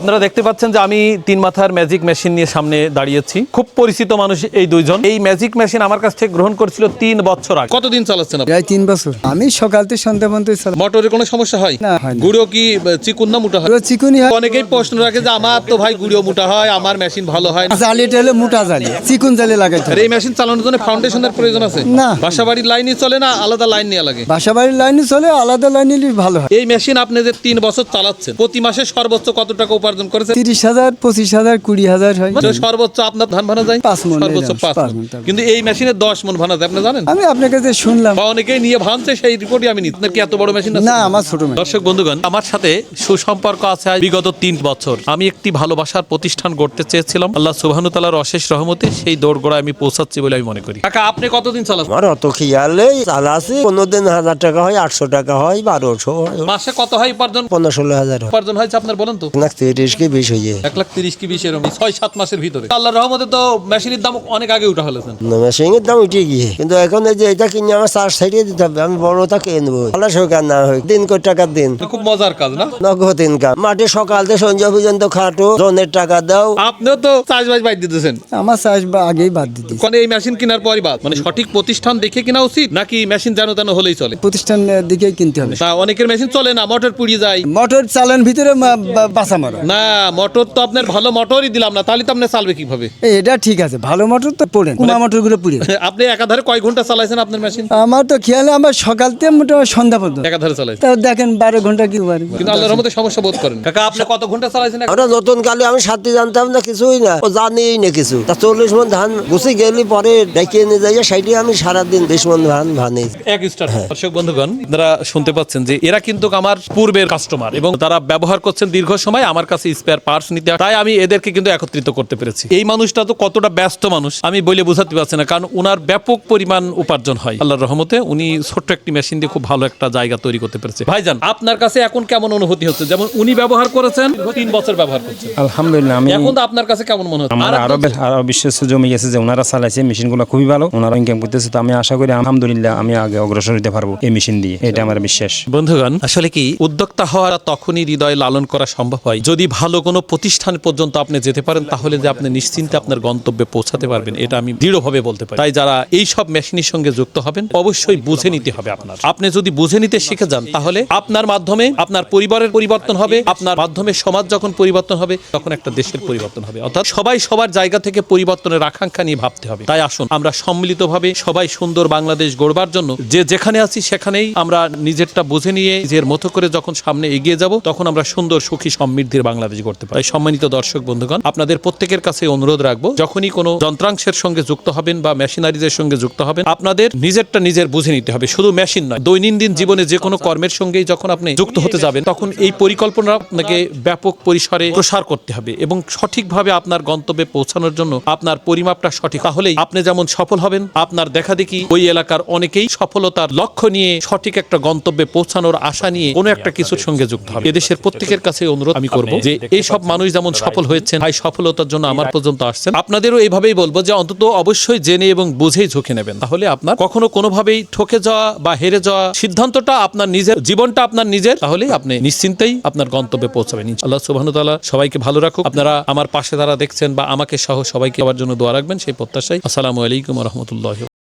আপনারা দেখতে পাচ্ছেন যে আমি তিন মাথার ম্যাজিক মেশিন নিয়ে সামনে দাঁড়িয়েছি। খুব পরিচিত মানুষ এই দুইজন। এই ম্যাজিক মেশিন আমার কাছ থেকে গ্রহণ করেছিল 3 বছর আগে। কতদিন চালাচ্ছেন আপনি? প্রায় 3 বছর। আমি সকাল থেকে সন্ধ্যা পর্যন্ত চালাই। মোটরের কোনো সমস্যা হয় না, হয় না। গুঁড়ো কি চিকুন না মোটা হয়? পুরো চিকুনি হয়। অনেকেই প্রশ্ন রাখে যে আমার তো ভাই গুঁড়ো মোটা হয়, আমার মেশিন ভালো হয় না। জালিটা হলো মোটা জালি, চিকুন জালি লাগাইতে আর হয়। এই মেশিন চালানোর জন্য ফাউন্ডেশনের প্রয়োজন আছে? না। বাসাবাড়ির লাইনই চলে না, আলাদা লাইন নেওয়া লাগে? বাসাবাড়ির লাইনে চলে, আলাদা লাইনে নিলে ভালো হয়। এই মেশিন আপনি যে 3 বছর চালাচ্ছেন, প্রতি মাসে সর্বোচ্চ কত টাকা উপার্জন করেছেন? 30,000, 25,000, 20,000 হয়। মানে সর্বোচ্চ আপনার ধান ভানা যায় 5 মণ। সর্বোচ্চ 5 5 মণ। মণ। কিন্তু এই মেশিনে 10 মণ ভানা যায়, আপনি জানেন? আমি আপনার কাছে শুনলাম। বা অনেকেই নিয়ে ভাঙছে, সেই রিপোর্টই আমি নিচ্ছি। আপনার কি এত বড় মেশিন আছে? না, আমার ছোট মেয়ে। দর্শক বন্ধুগণ, আমার সাথে সুসম্পর্ক আছে আজ বিগত 3 বছর। আমি একটি ভালোবাসার প্রতিষ্ঠান গড়তে চেয়েছিলাম। আল্লাহ সুবহানাহু ওয়া তাআলার অশেষ রহমতে সেই দোরগোড়ায় আমি পৌঁছাচ্ছি বলে আমি মনে করি। কাকা, আপনি কতদিন চালাচ্ছেন? আমার অত খেয়ালে চালাছি। 15 দিন 1000 টাকা হয়, 800 টাকা হয়, 1200 হয়, মাসে কত হয় উপার্জন? 15-16 হয়। উপার্জন হয়েছে আপনার, বলেন তো? 1,30 কি 20 হয়ে যায়। 1,30,000 কি 20 এরকম 6-7 মাসের ভিতরে। আল্লাহর রহমতে তো মেশিনের দাম অনেক আগে উঠা হলেছেন। মেশিনের দাম উঠে গিয়ে, কিন্তু এখন এই যে এটা কিনে আমার 4 সাইডে দিতে হবে। আমি বড়টা কিনবো, আলাদা সরকার না হয় দিন কোটি টাকার দিন। খুব মজার কাজ না? নগদ ইনকাম। মাঠে সকাল থেকে সন্ধ্যা পর্যন্ত খাটো, জনের টাকা দাও। আপনিও তো চাষবাস বাদ দিতেছেন। আমার চাষ আগেই বাদ দিতে। মানে এই মেশিন কেনার পরই বাদ, মানে সঠিক প্রতিষ্ঠান দেখে কেনা উচিত নাকি মেশিন জানো তেন হলেই চলে? প্রতিষ্ঠান দিকে কিনতে হবে। তা অনেকের মেশিন চলে না, মোটর পুড়িয়ে যায়। মোটর চালান ভিতরে বাসা মারো। না, মোটর তো আপনার ভালো মোটরই দিলাম না, তাহলে তো আপনি চালবে কিভাবে? এটা ঠিক আছে, ভালো মোটর তো পড়ে, কুমা মোটর গুলো পুড়ে। আপনি একাধারে কয় ঘন্টা চালাইছেন আপনার মেশিন? আমার তো খেয়ালে আমার সকাল থেকে মোটামুটি সন্ধ্যা পর্যন্ত। একাধারে চালাইছেন, তাও দেখেন 12 ঘন্টা কি পারে। কিন্তু আল্লাহর রহমতে সমস্যা বোধ করেন। কাকা, আপনি কত ঘন্টা চালাইছেন? আমরা নতুন কালে আমি সাথে জানতাম না, কিছুই না, ও জানি না কিছু। তা 40 মণ ধান গুছি গেলি পরে ডেকে নিয়ে যাই, সাইডে আমি সারাদিন 20 মণ ধান ভানি। এক স্টার। দর্শক বন্ধুগণ, আপনারা শুনতে পাচ্ছেন যে এরা কিন্তু আমার পূর্বের কাস্টমার এবং তারা ব্যবহার করছেন দীর্ঘ সময়, আমার কাছে স্পেয়ার পার্টস নিতে। তাই আমি এদেরকে কিন্তু একত্রিত করতে পেরেছি। এই মানুষটা তো কতটা ব্যস্ত মানুষ আমি বলে বোঝাতে পারছি না, কারণ উনার ব্যাপক পরিমাণ উপার্জন হয় আল্লাহর রহমতে। উনি ছোট্ট একটি মেশিন দিয়ে খুব ভালো একটা জায়গা তৈরি করতে পেরেছে। ভাইজান, আপনার কাছে এখন কেমন অনুভূতি হচ্ছে? যেমন উনি ব্যবহার করেছেন, 3 বছর ব্যবহার করছেন, আলহামদুলিল্লাহ। আমি এখন তো আপনার কাছে কেমন মনে হচ্ছে? আমার আরো বিশ্বাস জমে গেছে যে ওনারা চালাইছে মেশিনগুলো খুবই ভালো, ওনারা ইনকাম করতেছে। তো আমি আশা করি আলহামদুলিল্লাহ আমি আগে অগ্রসর হতে পারবো এই মেশিন দিয়ে, এটা আমার বিশ্বাস। বন্ধুগণ, আসলে কি উদ্যোক্তা হওয়া তখনই হৃদয় লালন করা সম্ভব হয় যদি ভালো কোনো প্রতিষ্ঠান পর্যন্ত আপনি যেতে পারেন, তাহলে যে আপনি নিশ্চিন্তে আপনার গন্তব্যে পৌঁছাতে পারবেন, এটা আমি দৃঢ়ভাবে বলতে পারি। তাই যারা এই সব মেশিনের সঙ্গে যুক্ত হবেন, অবশ্যই বুঝে নিতে হবে আপনার। আপনি যদি বুঝে নিতে শিখে যান, তাহলে আপনার মাধ্যমে আপনার পরিবারের পরিবর্তন হবে, আপনার মাধ্যমে সমাজ যখন পরিবর্তন হবে, তখন একটা দেশের পরিবর্তন হবে। অর্থাৎ সবাই সবার জায়গা থেকে পরিবর্তনের আকাঙ্ক্ষা নিয়ে ভাবতে হবে। তাই আসুন আমরা সম্মিলিতভাবে সবাই সুন্দর বাংলাদেশ গড়বার জন্য যে যেখানে আছি সেখানেই আমরা নিজেরটা বুঝে নিয়ে নিজের মতো করে যখন সামনে এগিয়ে যাব, তখন আমরা সুন্দর সুখী সমৃদ্ধির বাংলাদেশ গড়তে পারি। সম্মানিত দর্শক বন্ধুগণ, আপনাদের প্রত্যেকের কাছে অনুরোধ রাখবো, যখনই কোনো যন্ত্রাংশের সঙ্গে যুক্ত হবেন বা মেশিনারিজের সঙ্গে যুক্ত হবেন, আপনাদের নিজেরটা নিজের বুঝে নিতে হবে। শুধু মেশিন নয়, দৈনন্দিন জীবনে যে কোনো কর্মের সঙ্গেই যখন আপনি যুক্ত হতে যাবেন, তখন এই পরিকল্পনা আপনাকে ব্যাপক পরিসরে প্রসার করতে হবে এবং সঠিকভাবে আপনার গন্তব্যে পৌঁছানোর জন্য আপনার পরিমাপটা সঠিক। তাহলেই আপনি যেমন সফল হবেন, আপনার দেখা দেখি ওই এলাকার অনেকেই সফলতার লক্ষ্য নিয়ে সঠিক একটা গন্তব্যে পৌঁছানোর আশা নিয়ে কোনো একটা কিছুর সঙ্গে যুক্ত হবে। এদেশের প্রত্যেকের কাছে অনুরোধ আমি করব যে এই সব মানুষ যেমন সফল হয়েছেন, ভাই সফলতার জন্য আমার পর্যন্ত আসছেন, আপনাদেরও এইভাবেই বলবো যে অন্তত অবশ্যই জেনে এবং বুঝেই ঝুঁকে নেবেন। তাহলে আপনার কখনো কোনোভাবেই ঠকে যাওয়া বা হেরে যাওয়া সিদ্ধান্তটা আপনার নিজের, জীবনটা আপনার নিজের, তাহলেই আপনি নিশ্চিন্তেই আপনার গন্তব্যে পৌঁছাবেন। আল্লাহ সুবহানাহু ওয়া তাআলা সবাইকে ভালো রাখুক। আপনারা আমার পাশে যারা দেখছেন বা আমাকে সহ সবাইকে আমার জন্য দোয়া রাখবেন, সেই প্রত্যাশায়। আসসালামু আলাইকুম ওয়া রাহমাতুল্লাহি।